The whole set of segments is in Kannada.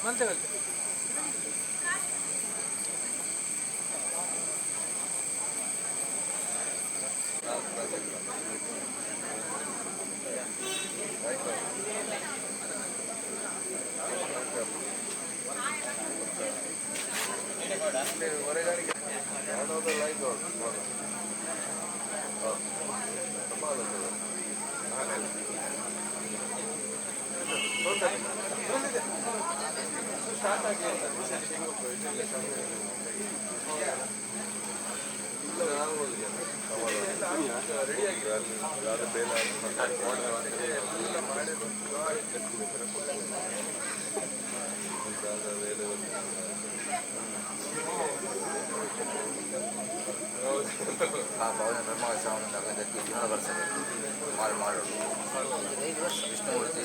ಮಲ್ತೆ ಮಲ್ತೆ ಭವನ ಬ್ರಹ್ಮೋತ್ಸವವನ್ನು ತಗೊಂಡಕ್ಕೆ ಇನ್ನೊಂದು ವರ್ಷ ಮಾಡೋದು 5 ವರ್ಷ ವಿಷ್ಣುಮೂರ್ತಿ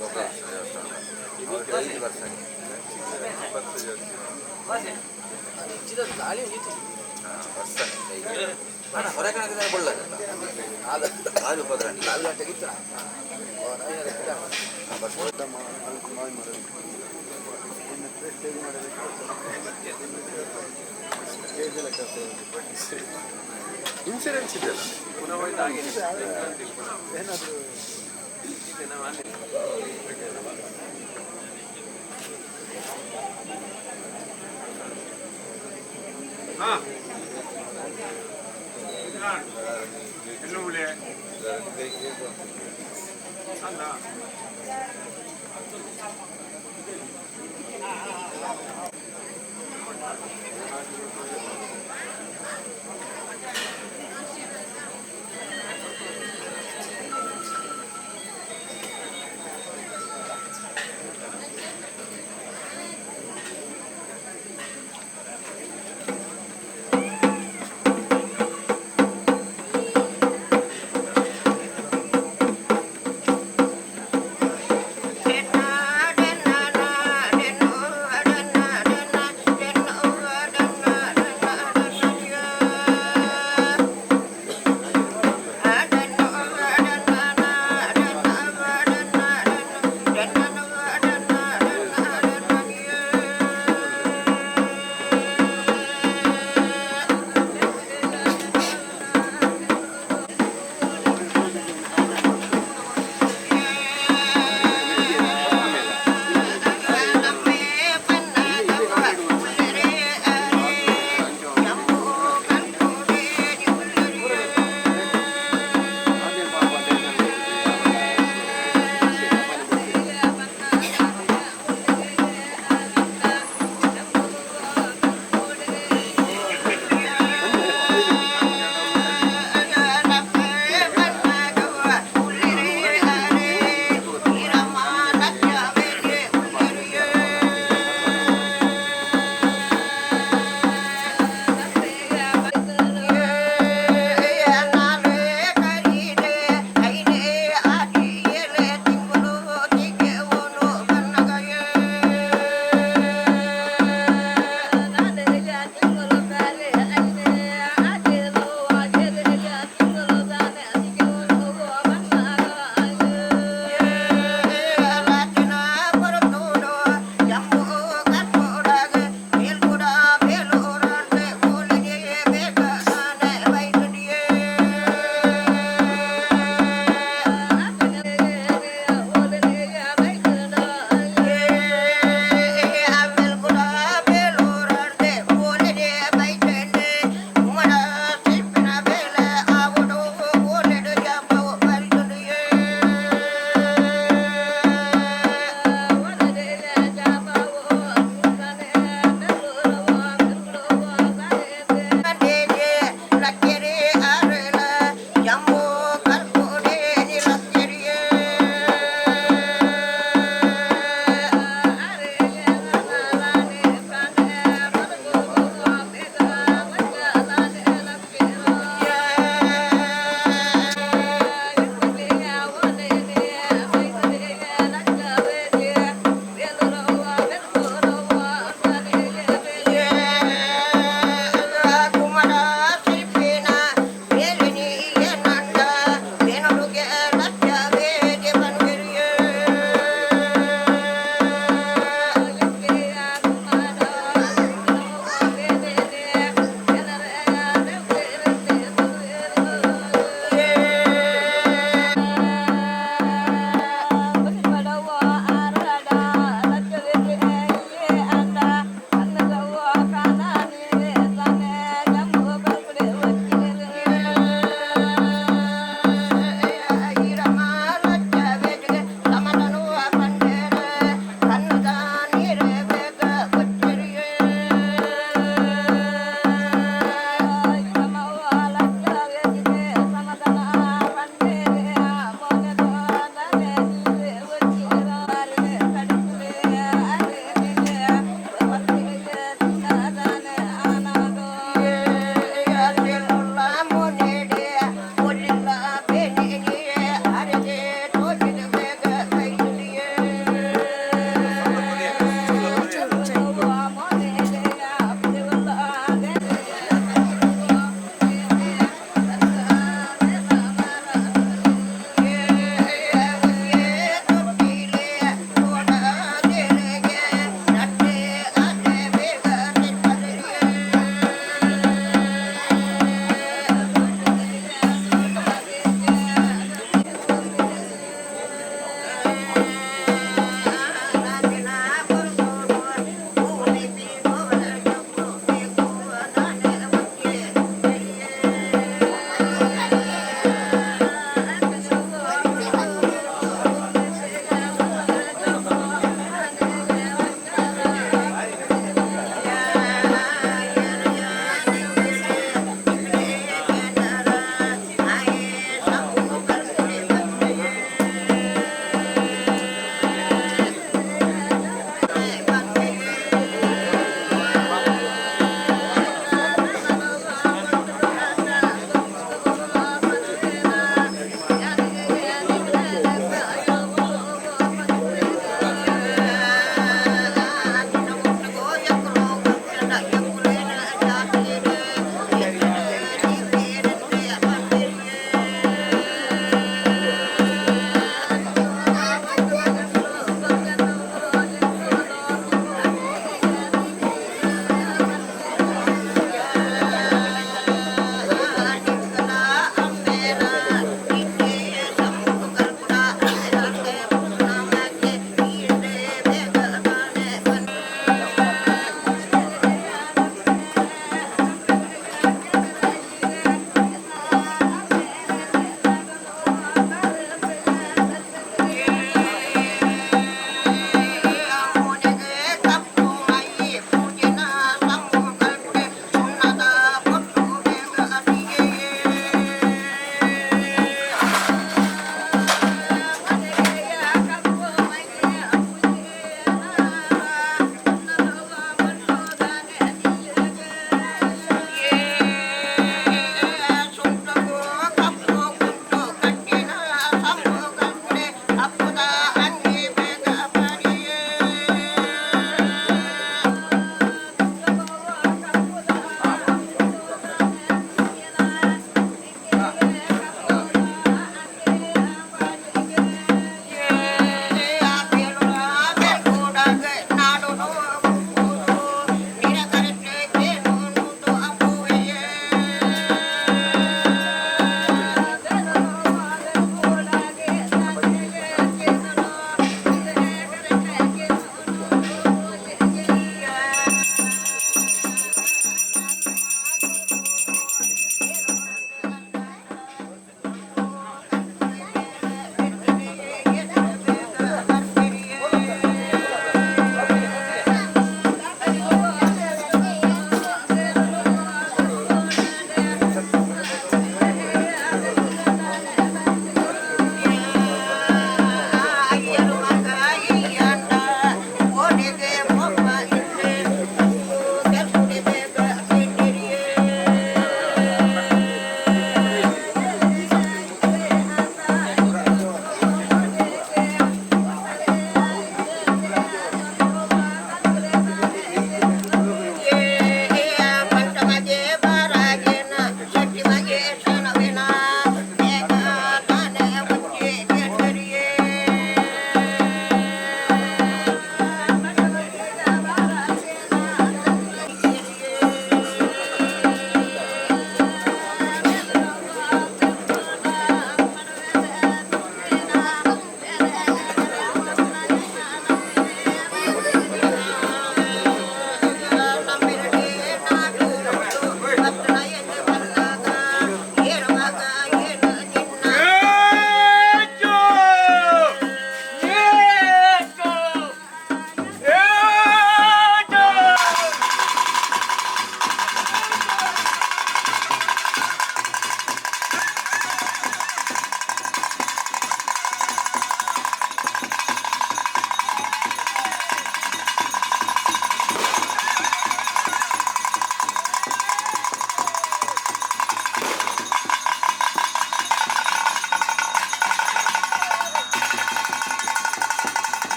ಲೋಕೇಶ್ ದೇವಸ್ಥಾನ 5 ವರ್ಷ ಹೊರ ಕಣಕ್ಕೆ ಬಳ್ಳದಲ್ಲ ನಾಲ್ಕು 4 ಗಂಟೆಗೆ ಇತ್ತು ಇನ್ಸಿಡೆನ್ಸ್ ಇದೆಯಲ್ಲ ಏನಾದರೂ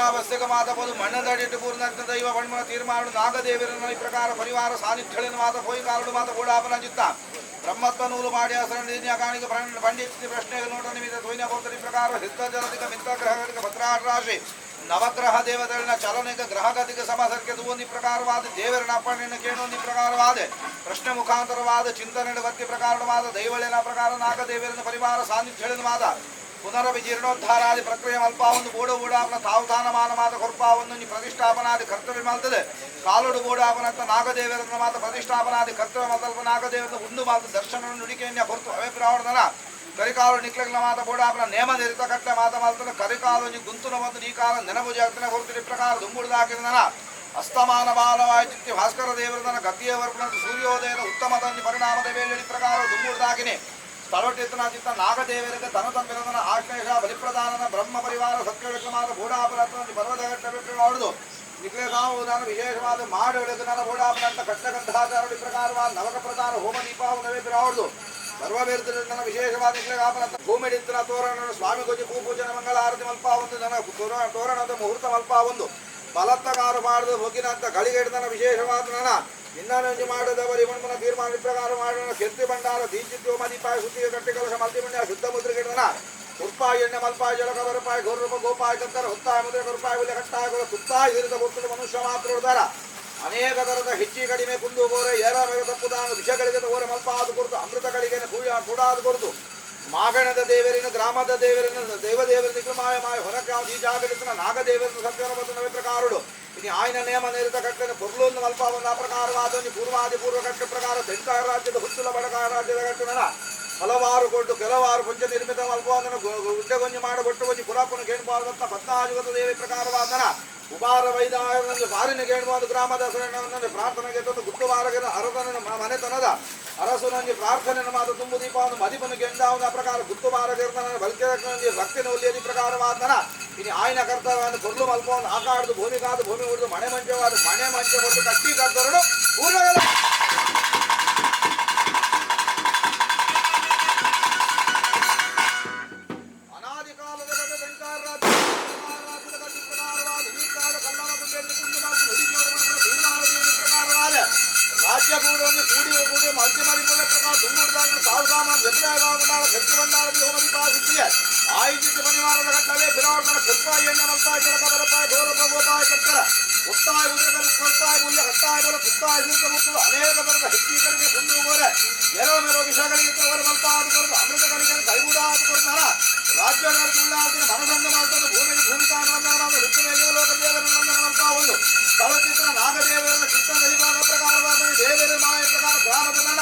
ಅಮಾವಾಸ್ಯೆಗೆ ಮಾತಬಹುದು ಮಣ್ಣದಡಿಟ್ಟು ಪೂರ್ಣಜ್ಞ ದೈವ ಬಣ್ಣ ತೀರ್ಮಾನ ನಾಗದೇವರನ್ನು ಈ ಪ್ರಕಾರ ಪರಿವಾರ ಸಾನ್ನಿಧ್ಯಗಳನ್ನು ಮಾತ ಹೋಯಿ ಕಾರಡು ಮಾತ ಗೋಡಾಪನ ಚಿತ್ತ ಬ್ರಹ್ಮತ್ವ ನೂಲು ಮಾಡಿ ಅಸರಣ್ಯ ಕಾಣಿಕೆ ಪಂಡಿತ ಪ್ರಶ್ನೆಗೆ ನೋಟ ನಿಮಿತ್ತ ಧ್ವನಿಯ ಬೋಧನೆ ಪ್ರಕಾರ ಹಿತ ಜಲದಿಕ ಮಿತ್ರ ಗ್ರಹಗಳಿಗೆ ಭದ್ರಾರಾಶಿ ನವಗ್ರಹ ದೇವತೆಗಳನ್ನ ಚಲನೆಗೆ ಗ್ರಹಗತಿಗೆ ಸಮಸರ್ಕೆ ಒಂದು ಪ್ರಕಾರವಾದ ದೇವರನ್ನ ಅಪ್ಪಣೆಯನ್ನು ಕೇಳೊಂದು ಪ್ರಕಾರವಾದ ಪ್ರಶ್ನೆ ಮುಖಾಂತರವಾದ ಚಿಂತನೆ ಭಕ್ತಿ ಪ್ರಕಾರವಾದ ದೈವಳಿನ ಪ್ರಕಾರ ನಾಗದೇವರನ್ನ ಪರಿವಾರ ಸಾನ್ನಿಧ್ಯವಾದ ಪುನರಪಿ ಜೀರ್ಣೋದ್ಧಾರಾದಿ ಪ್ರಕ್ರಿಯೆ ಅಲ್ಪಾವೊಂದು ಬೋಡು ಬೋಡಾಪನ ತಾವುದಾನಮಾನ ಮಾತ ಕೊರ್ಪಾವೊಂದು ಪ್ರತಿಷ್ಠಾಪನಾದಿ ಕರ್ತವ್ಯ ಮಲ್ತದೆ ಕಾಲೋಡು ಬೋಡಾಪನಂತ ನಾಗದೇವರನ್ನ ಮಾತ ಪ್ರತಿಷ್ಠಾಪನಾದಿ ಕರ್ತವ್ಯ ಮಲ್ತಲ್ಪ ನಾಗದೇವರನ್ನ ಉಂಡು ಮಾತ ದರ್ಶನ ನುಡಿಕೆಯನ್ನ ಹೊರತು ಅವೇ ಪ್ರಾವಣನ ಕರಿಕಾಲು ನಿಕ್ಲಗ್ಲ ಮಾತ ಬೋಡಾಪನ ನೇಮ ನಿರಿತ ಕಟ್ಟೆ ಮಾತ ಮಲ್ತನ ಕರಿಕಾಲು ಗುಂತುನ ಒಂದು ಈ ಕಾಲ ನೆನಪು ಜಾಗ್ತನೆ ಹೊರತು ಪ್ರಕಾರ ದುಂಬುಡ್ದಾಕಿದನ ಅಸ್ತಮಾನ ಬಾಲವಾಯ ಚಿತ್ತಿ ಭಾಸ್ಕರ ದೇವರದನ ಗದ್ದಿಯ ವರ್ಪಣ ಸೂರ್ಯೋದಯದ ಉತ್ತಮದಲ್ಲಿ ಪರಿಣಾಮದ ವೇಳೆ ಪ್ರಕಾರ ದುಂಬುಡ್ದಾಕಿನಿ ಸ್ಥಳೋಟಿತ್ತನ ಚಿತ್ತ ನಾಗದೇವರಿಗೆ ಧನತಂಬಿರದನ ಆಶ್ಲೇಷ ಬಲಿಪ್ರದಾನನ ಬ್ರಹ್ಮ ಪರಿವಾರ ಸತ್ಯವಿಕ್ರಮಾದ ಬೋಡಾಪನದಲ್ಲಿ ಪರ್ವತಘಟ್ಟ ಹೊಡೆದು ನಿಕ್ಲೇಸಾವುದಾನ ವಿಶೇಷವಾದ ಮಾಡುಗಳಿಗೆ ನನ್ನ ಬೋಡಾಪನಂತ ಕಟ್ಟಗಂಧಾಚಾರಡಿ ಪ್ರಕಾರವಾದ ನವಕ ಪ್ರಧಾನ ಹೋಮ ದೀಪಾವನವೇ ಹೊಡೆದು ಸರ್ವವೇರ್ದನ ವಿಶೇಷವಾದ ನಿಕ್ಲೇಗಾಪನಂತ ಭೂಮಿಡಿತ್ತನ ತೋರಣ ಸ್ವಾಮಿ ಗೊಜ್ಜಿ ಭೂಪೂಜನ ಮಂಗಳ ಆರತಿ ಮಲ್ಪ ಒಂದು ನನ್ನ ತೋರಣದ ಮುಹೂರ್ತ ಮಲ್ಪ ಒಂದು ಬಲತ್ತಗಾರು ಮಾಡಿದ ಹೋಗಿನಂತ ಗಳಿಗೆಡ್ದನ ವಿಶೇಷವಾದ ನನ್ನ ನಿನ್ನಂಜಿ ಮಾಡದವರಿ ಮಣ್ಮನ ತೀರ್ಮಾನ ಪ್ರಕಾರ ಮಾಡೋಣ ಕೆತ್ತಿ ಬಂಡಾರ ದೀಚಿದ್ಯೋ ಮದಿಪಾಯ ಸುತ್ತಿಗೆ ಕಟ್ಟಿ ಕಲಶ ಮಲ್ತಿಮಂಡ್ಯ ಶುದ್ಧ ಮುದ್ರೆಗಿಡದನ ಉರ್ಪಾಯಿ ಎಣ್ಣೆ ಮಲ್ಪಾಯಿ ಜಲಕ ಬರಪಾಯಿ ಗೌರವ ಗೋಪಾಯಿ ಕತ್ತರ ಹೊತ್ತಾಯ ಮುದ್ರೆ ಕರುಪಾಯಿ ಉಲ್ಲೆ ಕಟ್ಟಾಯ ತುತ್ತಾಯಿ ಹಿರಿದ ಗೊತ್ತಲು ಮನುಷ್ಯ ಮಾತ್ರ ಹೊಡೆದಾರ ಅನೇಕ ತರದ ಹೆಚ್ಚಿ ಕಡಿಮೆ ಕುಂದು ಗೋರೆ ಏರ ಮೇಗ ತಪ್ಪುದಾನ ವಿಷಗಳಿಗೆ ಓರೆ ಮಲ್ಪಾದ ಕುರಿತು ಅಮೃತಗಳಿಗೆ ಕೂಡಾದ ಕುರಿತು ಮಾಗಣದ ದೇವರಿನ ಗ್ರಾಮದ ದೇವರಿನ ದೇವದೇವರ ನಿಗಮಾಯ ಮಾಯ ಹೊರಕ್ಕೆ ಈ ಜಾಗಲಿನ ನಾಗದೇವರನ್ನು ಸತ್ಯವನ ಪ್ರಕಾರಡು ಇನ್ನು ಆಯ್ನ ನೇಮ ನಿರತ ಕಟ್ಟನೆ ಪೊರ್ಲೊಂದು ಮಲ್ಪ ಒಂದು ಪ್ರಕಾರವಾದ ಪೂರ್ವಾದಿ ಪೂರ್ವ ಕಟ್ಟ ಪ್ರಕಾರ ತೆಂಕಾರ ರಾಜ್ಯದ ಹುಚ್ಚುಲ ಬಡಕಾರ ರಾಜ್ಯದ ಕಟ್ಟುನ ಹಲವಾರು ಕೊಟ್ಟು ಕೆಲವಾರು ಪಂಚ ನಿರ್ಮಿತ ಮಲ್ಪವನ್ನು ಗುಡ್ಡೆಗೊಂಜಿ ಮಾಡಗೊಟ್ಟು ಕೊಂಚ ಪುರಾಪುನ ಕೇಳ್ಬಾರ್ದಂತ ಪದ್ಮಾಜುಗತ ದೇವಿ ಪ್ರಕಾರವಾದನ ಉಪಾರ ವೈದಾಯನಂದು ಬಾರಿನ ಕೇಳ್ಬೋದು ಗ್ರಾಮದ ಹೆಸರನ್ನು ಪ್ರಾರ್ಥನೆಗೆ ತಂದು ಗುಟ್ಟುವಾರಗಿನ ಅರಸನ ಮನೆತನದ ಅರಸನಂಜಿ ಪ್ರಾರ್ಥನೆಯನ್ನು ಮಾತು ತುಂಬು ದೀಪವನ್ನು ಮದಿಪನ್ನು ಗೆಂಡಾವನ ಪ್ರಕಾರ ಗುಟ್ಟುವಾರಗಿರ್ತಾನ ಬಲ್ಕೆ ಭಕ್ತಿನ ಒಲಿಯದಿ ಪ್ರಕಾರವಾದನ ಇನ್ನು ಆಯ್ನ ಕರ್ತವ್ಯವನ್ನು ಕೊರ್ಲು ಮಲ್ಪವನ್ನು ಆಕಾಡ್ದು ಭೂಮಿಗಾದ ಭೂಮಿ ಉಳಿದು ಮನೆ ಮಂಚವಾದ ಮನೆ ಮಂಚ ಕೊಟ್ಟು ಕಟ್ಟಿ ಕರ್ತರಡು ಪೂರ್ಣಗಳ ಅನಾದಿ ಕಾಲದ ರಾಜ್ಯ ಪೂರ್ವವನ್ನು ಕೂಡಿ ಮಲ್ತಿ ಮರಿಪುರ ಪ್ರಕಾರ ತುಂಬುಡ್ದಾಗ ಸಾವು ಸಾಮಾನು ಜಪುರಾಗ ಶಕ್ತಿ ಬಂಡಾರ ಹೋಮದಿ ಪಾಸಿದ್ದೀಯ ಆಯುಜಿತ ಪರಿವಾರದ ಘಟ್ಟವೇ ಬಿರಾವರ್ಧನ ಕುತ್ತಾಯಿ ಎಣ್ಣೆ ಮಲ್ತಾಯಿ ಜಲಕ ಬರಪಾಯಿ ಗೌರವ ಗೋಪಾಯಿ ಕರ್ಕರ ಉತ್ತಾಯಿ ಉದ್ರಗರು ಕೊಡ್ತಾಯಿ ಮೂಲ್ಯ ಹತ್ತಾಯಿ ಬಲ ಕುತ್ತಾಯಿ ದೀರ್ಘ ಮುಟ್ಟು ಅನೇಕ ತರದ ಹೆಚ್ಚಿ ಕಡಿಮೆ ಕುಂದು ಗೋರೆ ಎರೋ ಮೇರೋ ವಿಷಗಳಿಗೆ ಅವರು ಮಲ್ಪಾದ ಕೊರದು ಅಮೃತಗಳಿಗೆ ಕೈಗೂಡಾದ ಕೊಡ್ತಾರ ರಾಜ್ಯಗಳ ಉಳ್ಳಾದಿನ ಮನಸಂಗ ಮಾಡ್ತಾನೆ ಭೂಮಿಗೆ ಭೂಮಿಕಾನವನ್ನಾದ ಋತುಮೇಲೆ ಲೋಕ ದೇವರನ್ನ ಮಲ್ಪಾ ಒಂದು ಸ್ಥಳಚಿತ್ರ ನಾಗದೇವರನ್ನ ಚಿತ್ತ ದೈವಾದ ಪ್ರಕಾರವಾದ ದೇವರ ಮಾಯ ಪ್ರಕಾರ ಗ್ರಾಮದ ನಡ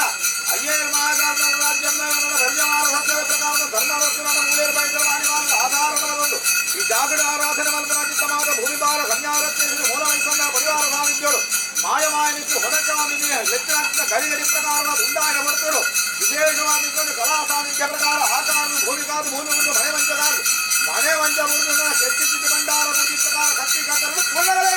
ಅಯ್ಯರ ಮಾಯಗಾರ ರಾಜ್ಯದ ರಜಮಾನ ಸತ್ಯದ ಪ್ರಕಾರದ ಧರ್ಮರತ್ನ ಮೂಲೇರು ಬೈದರ ಅನಿವಾರ್ಯ ಆಧಾರದ ಒಂದು ಈ ಜಾಗಡ ಆರಾಧನೆ ಮಲ್ಪನ ಚಿತ್ತವಾದ ಭೂಮಿಭಾರ ಸಂಜ್ಞಾರತ್ನ ಮೂಲ ವೈಸಂಗ ಪರಿವಾರ ಸಾನ್ನಿಧ್ಯಗಳು ಮಾಯನಿತ್ತು ಹೊರಚಾಮಿನಿ ಲೆಕ್ಕನಾಂತ ಗಡಿಗಡಿ ಪ್ರಕಾರವಾದ ಉಂಡಾಯ ಬರ್ತರು ವಿಶೇಷವಾಗಿದ್ದ ಕಲಾ ಸಾನ್ನಿಧ್ಯ ಪ್ರಕಾರ ಆಕಾರ ಭೂಮಿಗಾದ ಭೂಮಿ ಉಂಟು ಮನೆ ವಂಚ ಮುರಿದು ಕೆತ್ತಿ ಭಂಡಾರ ಬುದ್ಧಿ ಪ್ರಕಾರ ಕಟ್ಟಿ ಕತ್ತರನ್ನು ಕೊಳ್ಳಗಳೇ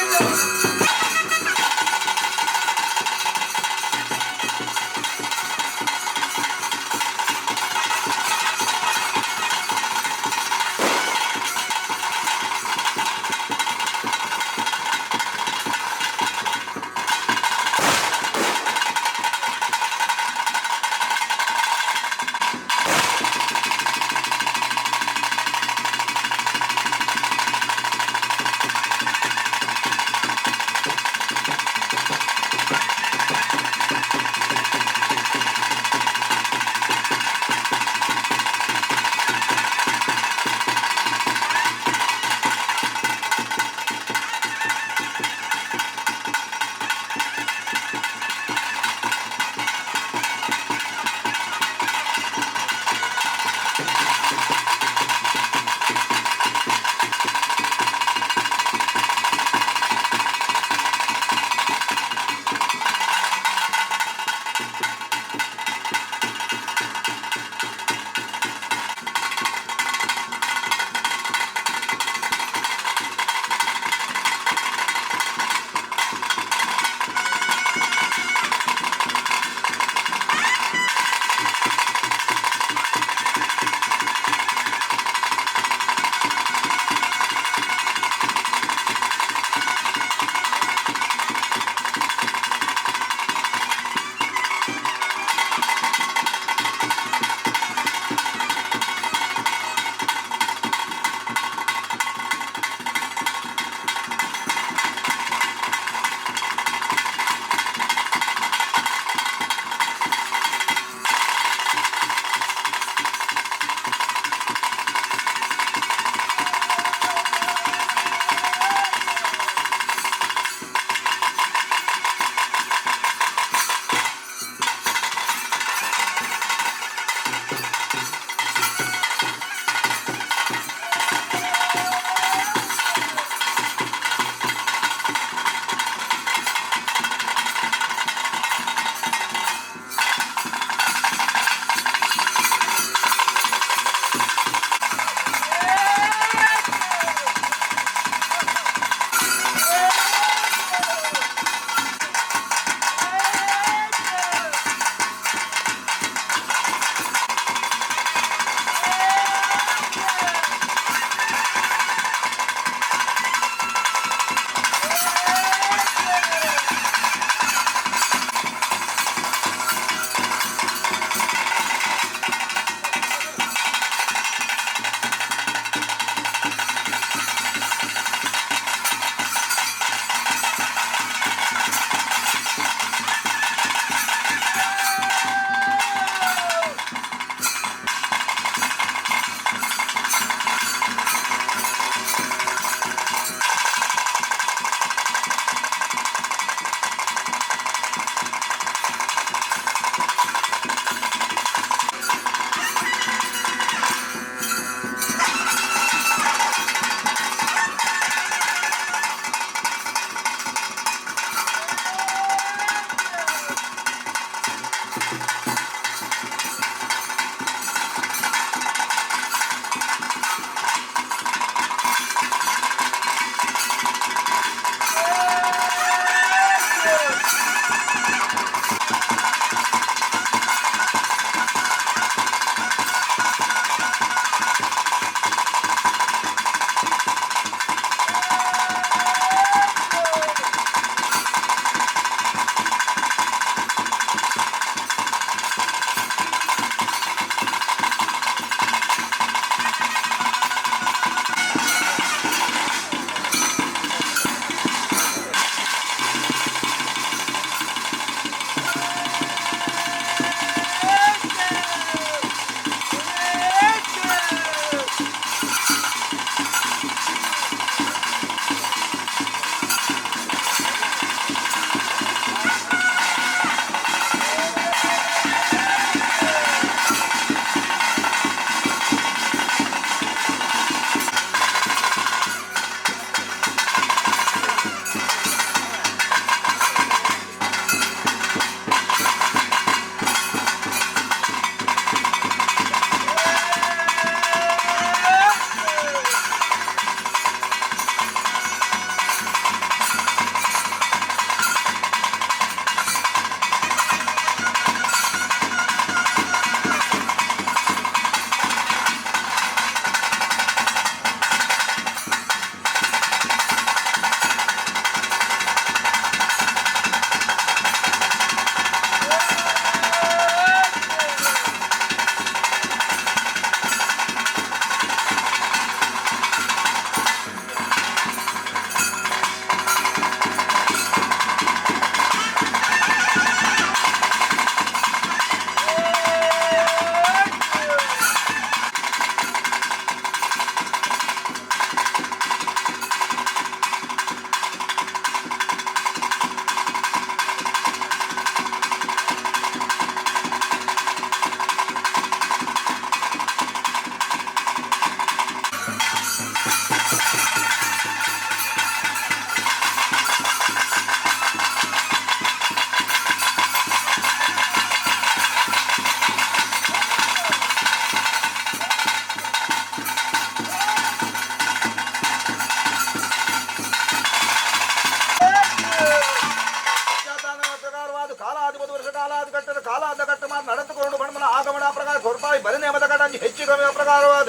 ಕಾಲಾದ ಕಟ್ಟದ ಕಾಲಾದ ಕಟ್ಟ ಮಾತು ನಡೆದುಕೊಂಡು ಬಣ್ಮನ ಆಗಮನ ಪ್ರಕಾರ ಹೊರಪಾಯಿ ಬರನೇ ಮತ ಕಟ್ಟಂಜಿ ಹೆಚ್ಚು ಕಮ್ಮಿ ಪ್ರಕಾರವಾದ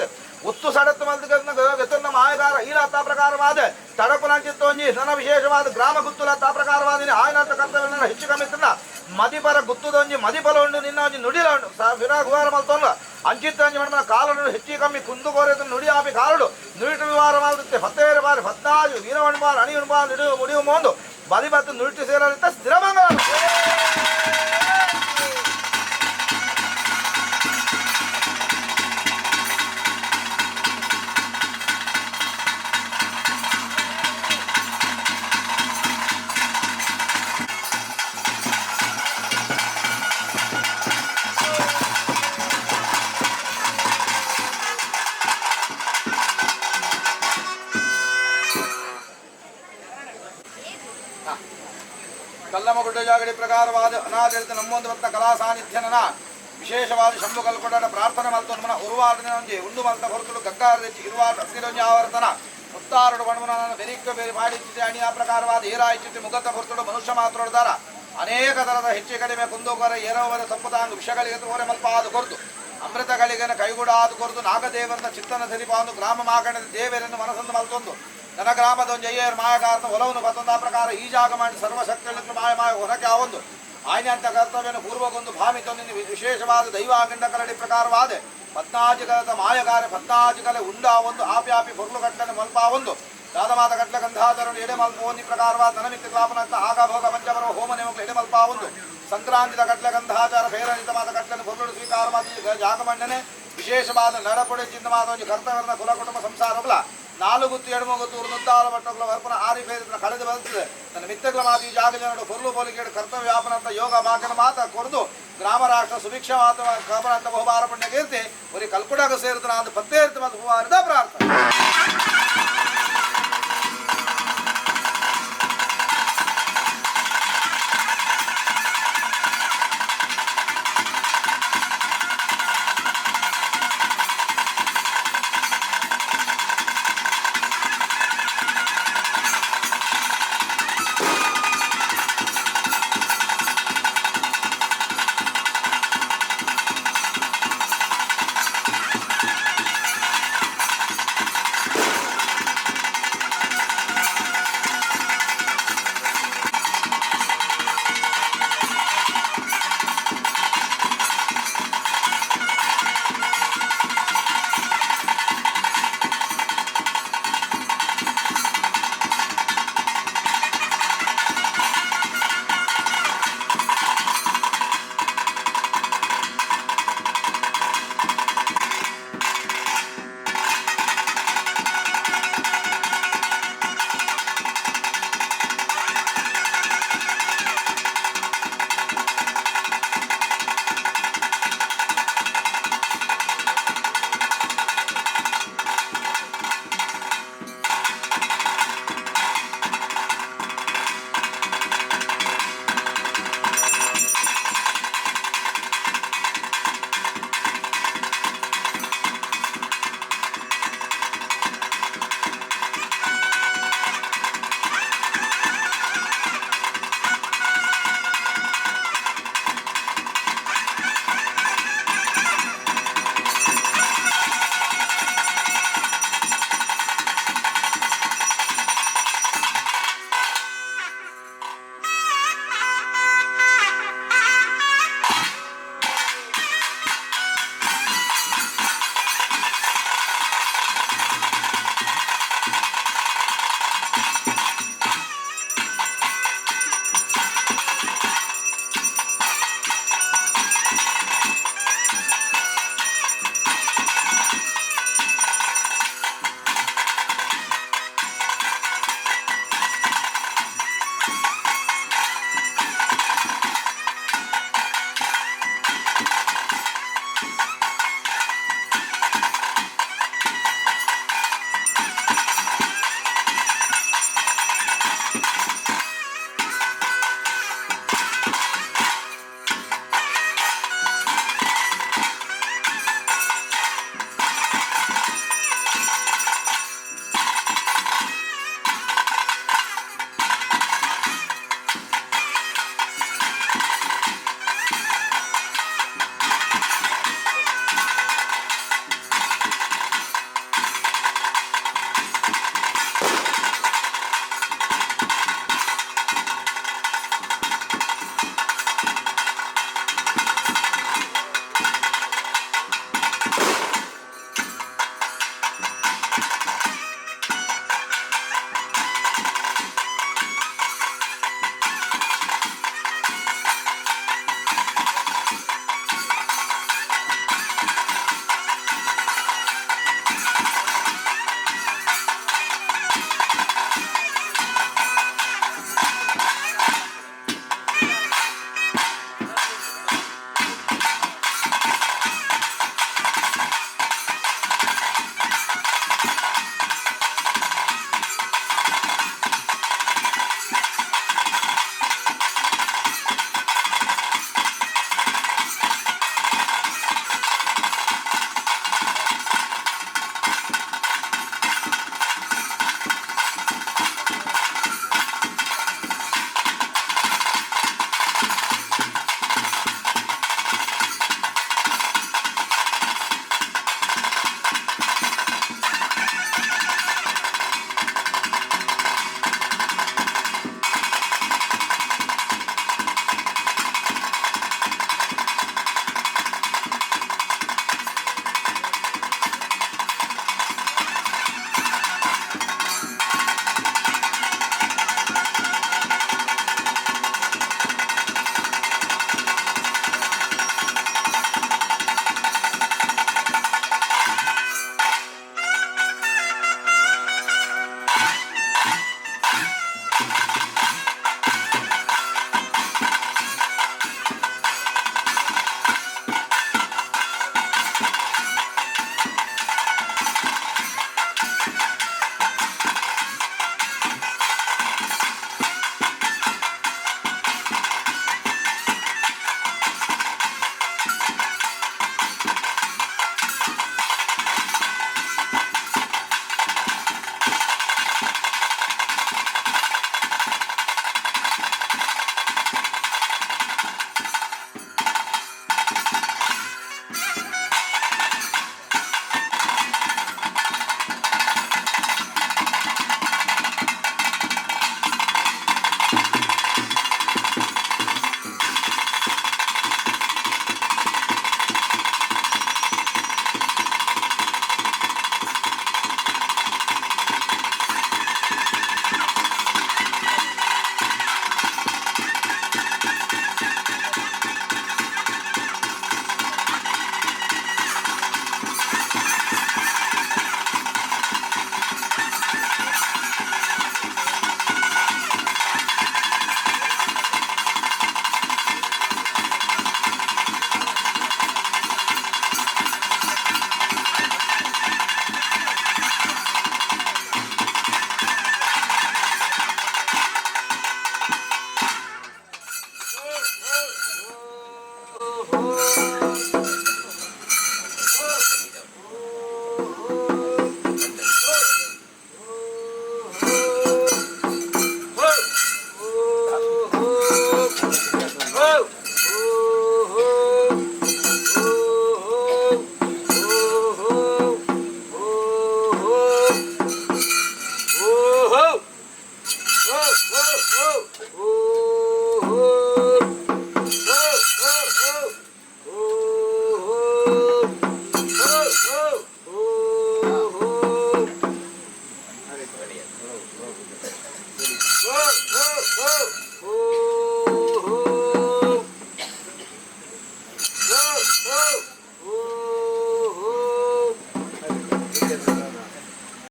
ಒತ್ತು ಸಡತ್ತು ಮಲ್ತನ್ನ ಮಾಯಗಾರ ಈಲಾತ ಪ್ರಕಾರವಾದ ತಡಪುಲಂಚಿತ್ತೊಂಜಿ ನನ್ನ ವಿಶೇಷವಾದ ಗ್ರಾಮ ಗುತ್ತುಲತ್ತ ಪ್ರಕಾರವಾದ ಆಯ್ನಾಥ ಕರ್ತವ್ಯ ಹೆಚ್ಚು ಕಮ್ಮಿ ತಿನ್ನ ಮದಿಪರ ಗುತ್ತುದೊಂಜಿ ಮದಿಪಲ ಉಂಡು ನಿನ್ನ ಒಂಜಿ ನುಡಿಲ ಉಂಡು ವಿರಾಗ್ ವಿವಾರ ಮಲ್ತೊಂದು ಅಂಚಿತ್ತಂಜಿ ಮಣ್ಮನ ಕಾಲನು ಹೆಚ್ಚು ಕಮ್ಮಿ ಕುಂದು ಕೋರೆದು ನುಡಿ ಆಪಿ ಕಾಲುಡು ನುಡಿಟ ವಿವಾರ ಮಲ್ತುತ್ತೆ 17 ಬಾರಿ 14 ವೀರವಣ್ಬಾರ್ ಅಣಿವಣ್ಬಾರ್ ಮುಡಿಯು ಮೋಂದು ಬದಿ ಬತ್ತು ನುಡಿಟು ಸೇರಲಿತ್ತ ಸ್ಥಿರಮಂಗಲ ಕಲ್ಲಮಗುಡ್ಡ ಜಾಗಡಿ ಪ್ರಕಾರವಾದ ಅನಾದರಿತ ನಮ್ಮೊಂದು ಭಕ್ತ ಕಲಾ ಸಾನ್ನಿಧ್ಯನ ವಿಶೇಷವಾದ ಶಂಭು ಕಲ್ಕೊಟ್ಟ ಪ್ರಾರ್ಥನೆ ಮಲ್ತೊಂದು ಮನ ಉರುವಾಡನೆ ಒಂಜಿ ಉಂಡು ಮಲ್ತ ಹೊರತುಡು ಗಂಗಾರ ಹೆಚ್ಚಿ ಇರುವಾಡ ಅಗ್ನಿರೊಂಜಿ ಆವರ್ತನ ಮುತ್ತಾರಡು ಬಣ್ಮನ ಬೆರಿಕ್ಕ ಬೇರೆ ಮಾಡಿಚ್ಚಿತೆ ಅಣಿಯ ಪ್ರಕಾರವಾದ ಏರಾಯಿಚ್ಚಿತೆ ಮುಗತ ಹೊರತುಡು ಮನುಷ್ಯ ಮಾತ್ರೊಡ್ದಾರ ಅನೇಕ ತರದ ಹೆಚ್ಚು ಕಡಿಮೆ ಕುಂದೋಕರ ಏರೋವರ ತಪ್ಪುದಾಂಗ ವಿಷಗಳಿಗೆ ತೋರೆ ಮಲ್ಪ ಆದು ಕೊರ್ದು ಅಮೃತಗಳಿಗೆನ ಕೈಗೂಡ ಆದು ಕೊರ್ದು ನಾಗದೇವರನ್ನ ಚಿತ್ತನ ಸರಿಪಾಂದು ಗ್ರಾಮ ಮಾಗಣದ ದೇವರನ್ನು ಮನಸ್ಸನ್ನು ಮಲ್ತೊಂದು ನನ್ನ ಗ್ರಾಮದೊಂದು ಜಯ್ಯರ್ ಮಾಯಗಾರನ ಒಲವನ್ನು ಬತ್ತೊಂದ ಪ್ರಕಾರ ಈ ಜಾಗ ಮಾಡಿ ಸರ್ವಶಕ್ತಿಗಳನ್ನು ಮಾಯ ಹೊರಕ್ಕೆ ಆವೊಂದು ಆಯ್ನಂತ ಕರ್ತವ್ಯನ ಪೂರ್ವಗೊಂದು ಭಾಮಿತೊಂದಿನ ವಿಶೇಷವಾದ ದೈವಾಗಂಡ ಕರಡಿ ಪ್ರಕಾರವಾದ 14 ಕಲದ ಮಾಯಗಾರ 14 ಕಲೆ ಉಂಡ ಒಂದು ಆಪಿ ಪೊರ್ಲು ಕಟ್ಟನೆ ಮಲ್ಪ ಒಂದು ದಾದಮಾತ ಕಟ್ಲ ಗಂಧಾಧರನು ಎಡೆ ಮಲ್ಪ ಒಂದು ಪ್ರಕಾರವಾದ ನನಮಿತ್ತ ಕ್ಲಾಪನಂತ ಆಗಭೋಗ ಪಂಚವರ ಹೋಮ ನೇಮಗಳು ಎಡೆ ಮಲ್ಪ ಒಂದು ಸಂಕ್ರಾಂತಿದ ಕಟ್ಲ ಗಂಧಾಚಾರ ಫೇರನಿತ ಮಾತ ಕಟ್ಲನ್ನು ಪೊರ್ಲು ಸ್ವೀಕಾರವಾದ ಜಾಗಮಂಡನೆ ವಿಶೇಷವಾದ ನಡಪಡೆ ಚಿನ್ನವಾದ ಒಂದು ಕರ್ತವ್ಯನ ಕುಲ ಕುಟುಂಬ ಸಂಸಾರಗಳ 4 ಗುತ್ತು 2 ಗುತ್ತು ಉರ್ನುದ್ದಾಲ ಬಟ್ಟಗಳ ವರ್ಪನ ಆರಿ ಫೇರಿನ ಕಳೆದು ಬರುತ್ತದೆ ತನ್ನ ಮಿತ್ತಗಳ ಮಾತು ಈ ಜಾಗ ಜನರು ಪೊರ್ಲು ಬೋಲಿಗೆ ಕರ್ತವ್ಯ ವ್ಯಾಪನ ಅಂತ ಯೋಗ ಮಾಕನ ಮಾತ ಕೊರದು ಗ್ರಾಮ ರಾಷ್ಟ್ರ ಸುಭಿಕ್ಷ ಮಾತ ಕಾಪನ ಅಂತ ಬಹುಭಾರ ಪುಣ್ಯ ಕೀರ್ತಿ ಬರೀ ಕಲ್ಪುಡಾಗ ಸೇರಿದ ನಾನು 17 ಮತ್ತು ಪ್ರಾರ್ಥನೆ